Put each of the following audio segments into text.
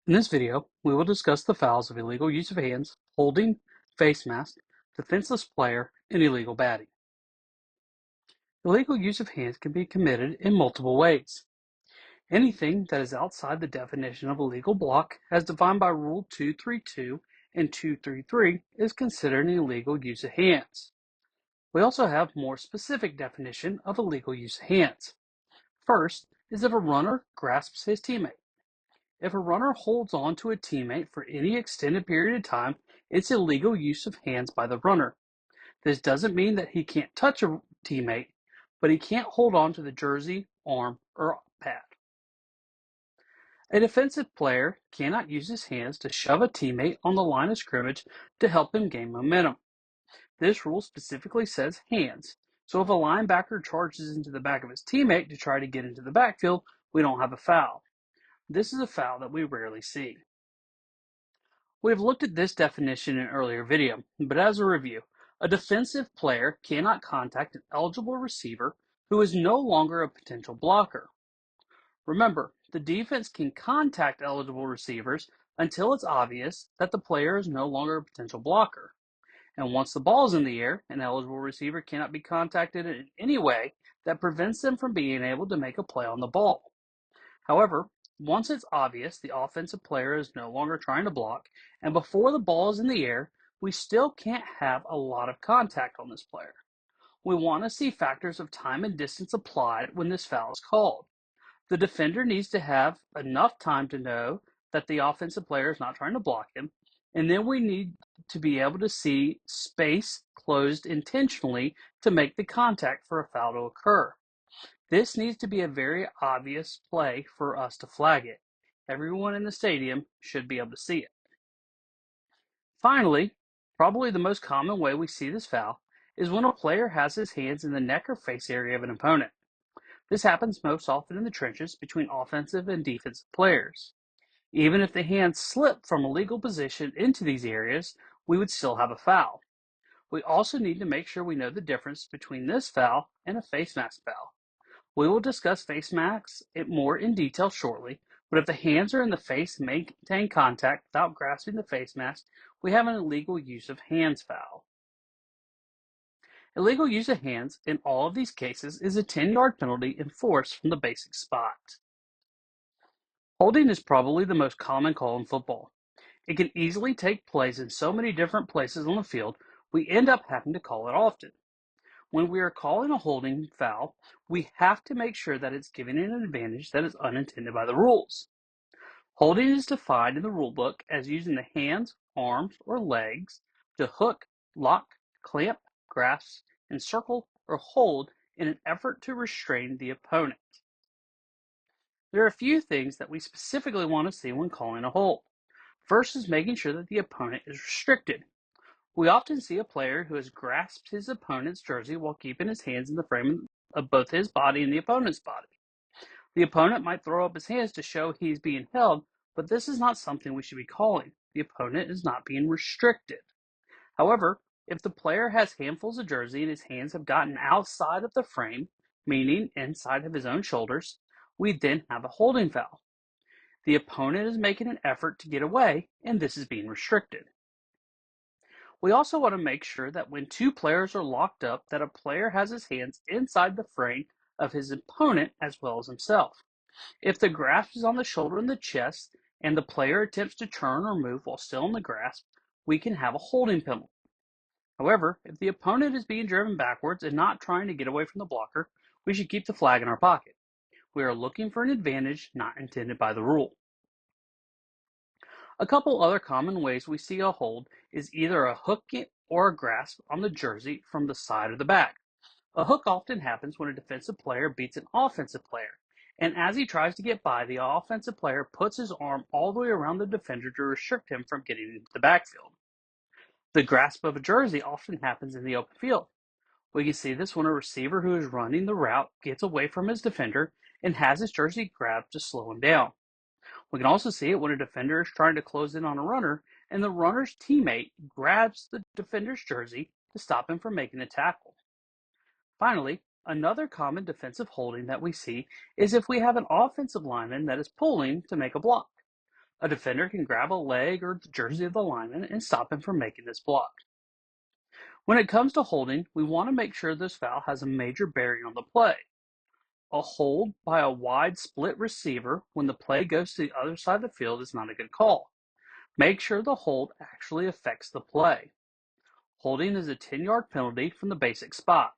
In this video, we will discuss the fouls of illegal use of hands, holding, face mask, defenseless player, and illegal batting. Illegal use of hands can be committed in multiple ways. Anything that is outside the definition of a legal block, as defined by Rule 232 and 233, is considered an illegal use of hands. We also have more specific definition of illegal use of hands. First is if a runner grasps his teammate. If a runner holds on to a teammate for any extended period of time, it's illegal use of hands by the runner. This doesn't mean that he can't touch a teammate, but he can't hold on to the jersey, arm, or pad. A defensive player cannot use his hands to shove a teammate on the line of scrimmage to help him gain momentum. This rule specifically says hands, so if a linebacker charges into the back of his teammate to try to get into the backfield, we don't have a foul. This is a foul that we rarely see. We have looked at this definition in an earlier video, but as a review, a defensive player cannot contact an eligible receiver who is no longer a potential blocker. Remember, the defense can contact eligible receivers until it's obvious that the player is no longer a potential blocker. And once the ball is in the air, an eligible receiver cannot be contacted in any way that prevents them from being able to make a play on the ball. However, once it's obvious the offensive player is no longer trying to block, and before the ball is in the air, we still can't have a lot of contact on this player. We want to see factors of time and distance applied when this foul is called. The defender needs to have enough time to know that the offensive player is not trying to block him, and then we need to be able to see space closed intentionally to make the contact for a foul to occur. This needs to be a very obvious play for us to flag it. Everyone in the stadium should be able to see it. Finally, probably the most common way we see this foul is when a player has his hands in the neck or face area of an opponent. This happens most often in the trenches between offensive and defensive players. Even if the hands slip from a legal position into these areas, we would still have a foul. We also need to make sure we know the difference between this foul and a face mask foul. We will discuss face masks more in detail shortly, but if the hands are in the face and maintain contact without grasping the face mask, we have an illegal use of hands foul. Illegal use of hands in all of these cases is a 10-yard penalty enforced from the basic spot. Holding is probably the most common call in football. It can easily take place in so many different places on the field, we end up having to call it often. When we are calling a holding foul, we have to make sure that it's giving an advantage that is unintended by the rules. Holding is defined in the rulebook as using the hands, arms, or legs to hook, lock, clamp, grasp, encircle, or hold in an effort to restrain the opponent. There are a few things that we specifically want to see when calling a hold. First is making sure that the opponent is restricted. We often see a player who has grasped his opponent's jersey while keeping his hands in the frame of both his body and the opponent's body. The opponent might throw up his hands to show he's being held, but this is not something we should be calling. The opponent is not being restricted. However, if the player has handfuls of jersey and his hands have gotten outside of the frame, meaning inside of his own shoulders, we then have a holding foul. The opponent is making an effort to get away, and this is being restricted. We also want to make sure that when two players are locked up, that a player has his hands inside the frame of his opponent as well as himself. If the grasp is on the shoulder and the chest, and the player attempts to turn or move while still in the grasp, we can have a holding penalty. However, if the opponent is being driven backwards and not trying to get away from the blocker, we should keep the flag in our pocket. We are looking for an advantage not intended by the rule. A couple other common ways we see a hold is either a hook or a grasp on the jersey from the side or the back. A hook often happens when a defensive player beats an offensive player, and as he tries to get by, the offensive player puts his arm all the way around the defender to restrict him from getting into the backfield. The grasp of a jersey often happens in the open field. We can see this when a receiver who is running the route gets away from his defender and has his jersey grabbed to slow him down. We can also see it when a defender is trying to close in on a runner and the runner's teammate grabs the defender's jersey to stop him from making a tackle. Finally, another common defensive holding that we see is if we have an offensive lineman that is pulling to make a block. A defender can grab a leg or the jersey of the lineman and stop him from making this block. When it comes to holding, we want to make sure this foul has a major bearing on the play. A hold by a wide split receiver when the play goes to the other side of the field is not a good call. Make sure the hold actually affects the play. Holding is a 10-yard penalty from the basic spot.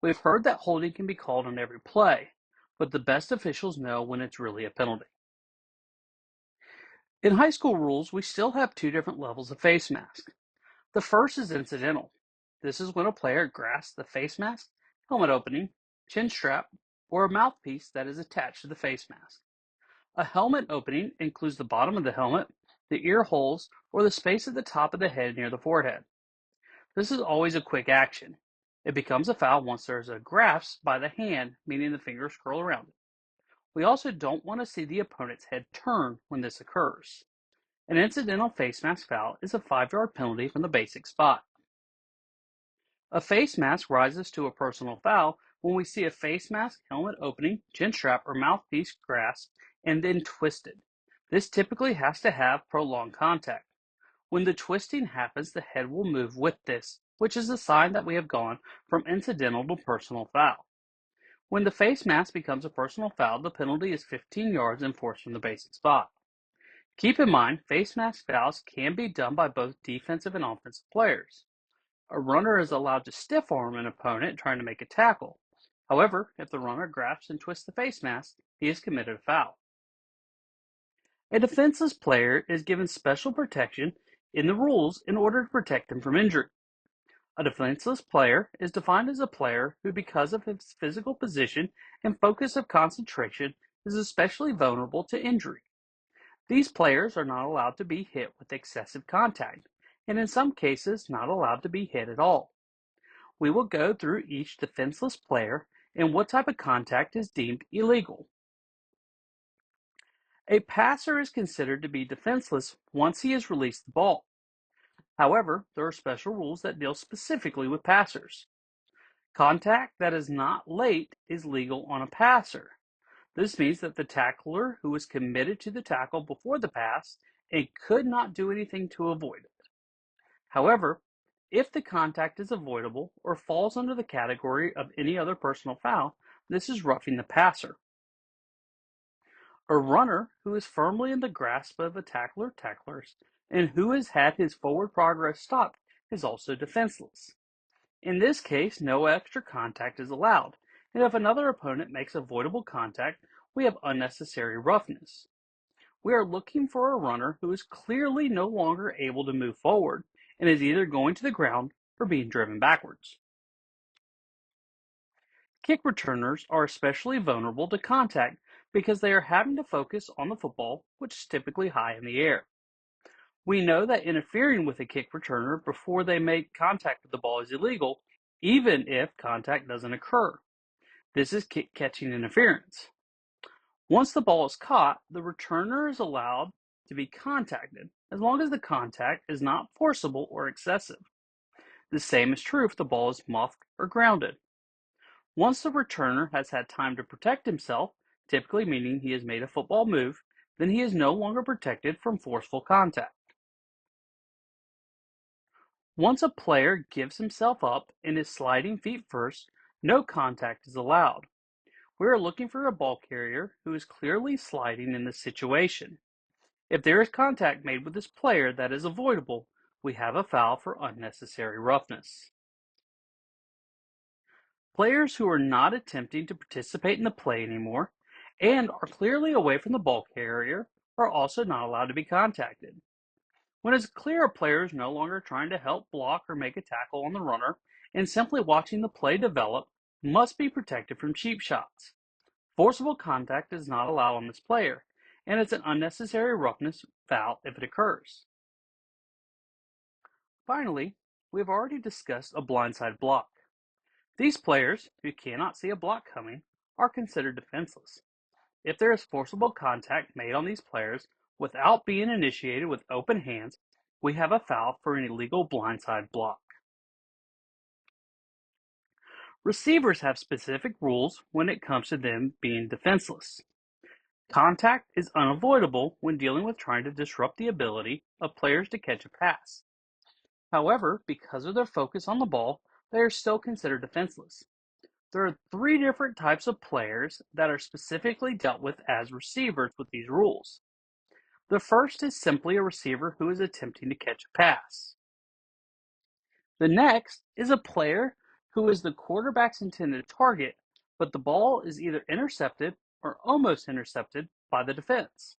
We've heard that holding can be called on every play, but the best officials know when it's really a penalty. In high school rules, we still have two different levels of face mask. The first is incidental. This is when a player grasps the face mask, helmet opening, chin strap, or a mouthpiece that is attached to the face mask. A helmet opening includes the bottom of the helmet, the ear holes, or the space at the top of the head near the forehead. This is always a quick action. It becomes a foul once there is a grasp by the hand, meaning the fingers curl around it. We also don't want to see the opponent's head turn when this occurs. An incidental face mask foul is a 5-yard penalty from the basic spot. A face mask rises to a personal foul when we see a face mask, helmet opening, chin strap, or mouthpiece grasped and then twisted. This typically has to have prolonged contact. When the twisting happens, the head will move with this, which is a sign that we have gone from incidental to personal foul. When the face mask becomes a personal foul, the penalty is 15 yards enforced from the basic spot. Keep in mind, face mask fouls can be done by both defensive and offensive players. A runner is allowed to stiff arm an opponent trying to make a tackle. However, if the runner grasps and twists the face mask, he has committed a foul. A defenseless player is given special protection in the rules in order to protect him from injury. A defenseless player is defined as a player who, because of his physical position and focus of concentration, is especially vulnerable to injury. These players are not allowed to be hit with excessive contact, and in some cases not allowed to be hit at all. We will go through each defenseless player and what type of contact is deemed illegal. A passer is considered to be defenseless once he has released the ball. However, there are special rules that deal specifically with passers. Contact that is not late is legal on a passer. This means that the tackler who was committed to the tackle before the pass and could not do anything to avoid it. However, if the contact is avoidable or falls under the category of any other personal foul, this is roughing the passer. A runner who is firmly in the grasp of a tacklers and who has had his forward progress stopped is also defenseless. In this case, no extra contact is allowed, and if another opponent makes avoidable contact, we have unnecessary roughness. We are looking for a runner who is clearly no longer able to move forward and is either going to the ground or being driven backwards. Kick returners are especially vulnerable to contact because they are having to focus on the football, which is typically high in the air. We know that interfering with a kick returner before they make contact with the ball is illegal, even if contact doesn't occur. This is kick catching interference. Once the ball is caught, the returner is allowed to be contacted, as long as the contact is not forcible or excessive. The same is true if the ball is muffed or grounded. Once the returner has had time to protect himself, typically meaning he has made a football move, then he is no longer protected from forceful contact. Once a player gives himself up and is sliding feet first, no contact is allowed. We are looking for a ball carrier who is clearly sliding in this situation. If there is contact made with this player that is avoidable, we have a foul for unnecessary roughness. Players who are not attempting to participate in the play anymore and are clearly away from the ball carrier are also not allowed to be contacted. When it's clear a player is no longer trying to help block or make a tackle on the runner and simply watching the play develop, must be protected from cheap shots. Forcible contact is not allowed on this player, and it's an unnecessary roughness foul if it occurs. Finally, we have already discussed a blindside block. These players, who cannot see a block coming, are considered defenseless. If there is forcible contact made on these players without being initiated with open hands, we have a foul for an illegal blindside block. Receivers have specific rules when it comes to them being defenseless. Contact is unavoidable when dealing with trying to disrupt the ability of players to catch a pass. However, because of their focus on the ball, they are still considered defenseless. There are three different types of players that are specifically dealt with as receivers with these rules. The first is simply a receiver who is attempting to catch a pass. The next is a player who is the quarterback's intended target, but the ball is either intercepted or almost intercepted by the defense.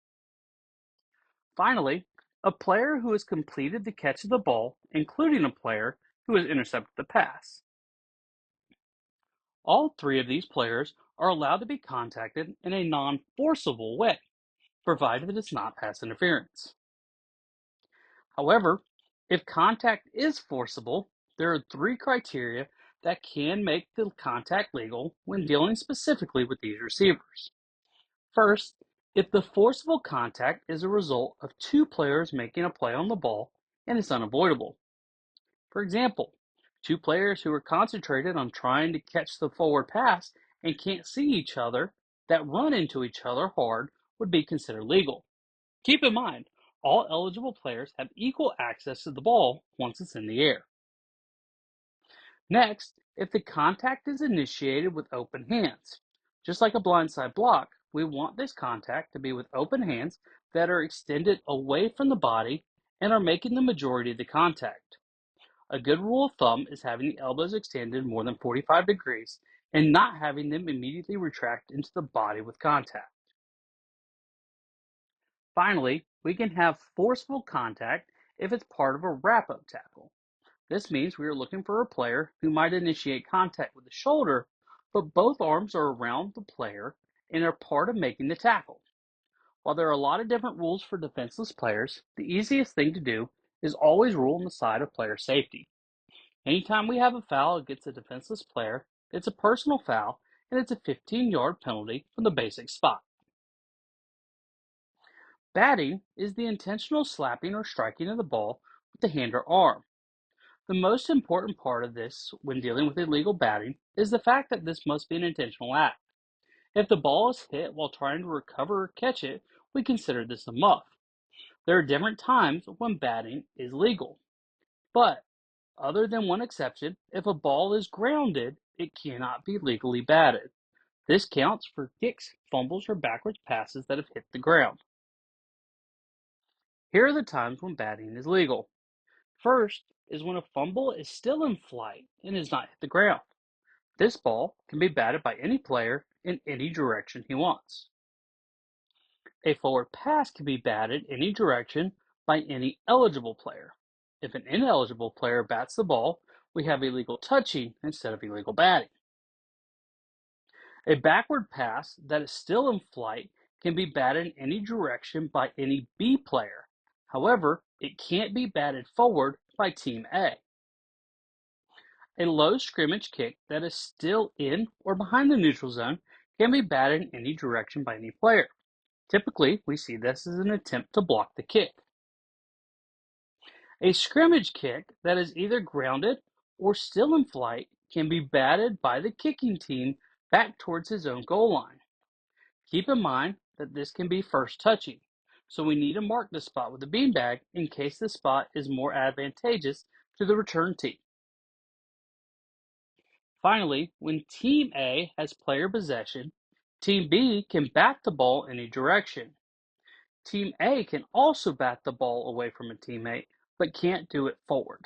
Finally, a player who has completed the catch of the ball, including a player who has intercepted the pass. All three of these players are allowed to be contacted in a non-forcible way, provided it is not pass interference. However, if contact is forcible, there are three criteria that can make the contact legal when dealing specifically with these receivers. First, if the forcible contact is a result of two players making a play on the ball and it's unavoidable. For example, two players who are concentrated on trying to catch the forward pass and can't see each other that run into each other hard would be considered legal. Keep in mind, all eligible players have equal access to the ball once it's in the air. Next, if the contact is initiated with open hands, just like a blindside block, we want this contact to be with open hands that are extended away from the body and are making the majority of the contact. A good rule of thumb is having the elbows extended more than 45 degrees and not having them immediately retract into the body with contact. Finally, we can have forceful contact if it's part of a wrap-up tackle. This means we are looking for a player who might initiate contact with the shoulder, but both arms are around the player and are part of making the tackle. While there are a lot of different rules for defenseless players, the easiest thing to do is always rule on the side of player safety. Anytime we have a foul against a defenseless player, it's a personal foul and it's a 15-yard penalty from the basic spot. Batting is the intentional slapping or striking of the ball with the hand or arm. The most important part of this when dealing with illegal batting is the fact that this must be an intentional act. If the ball is hit while trying to recover or catch it, we consider this a muff. There are different times when batting is legal, but other than one exception, if a ball is grounded, it cannot be legally batted. This counts for kicks, fumbles, or backwards passes that have hit the ground. Here are the times when batting is legal. First is when a fumble is still in flight and has not hit the ground. This ball can be batted by any player in any direction he wants. A forward pass can be batted any direction by any eligible player. If an ineligible player bats the ball, we have illegal touching instead of illegal batting. A backward pass that is still in flight can be batted in any direction by any B player. However, it can't be batted forward by Team A. A low scrimmage kick that is still in or behind the neutral zone can be batted in any direction by any player. Typically, we see this as an attempt to block the kick. A scrimmage kick that is either grounded or still in flight can be batted by the kicking team back towards his own goal line. Keep in mind that this can be first touching, so we need to mark the spot with a beanbag in case the spot is more advantageous to the return team. Finally, when Team A has player possession, Team B can bat the ball in a direction. Team A can also bat the ball away from a teammate, but can't do it forward.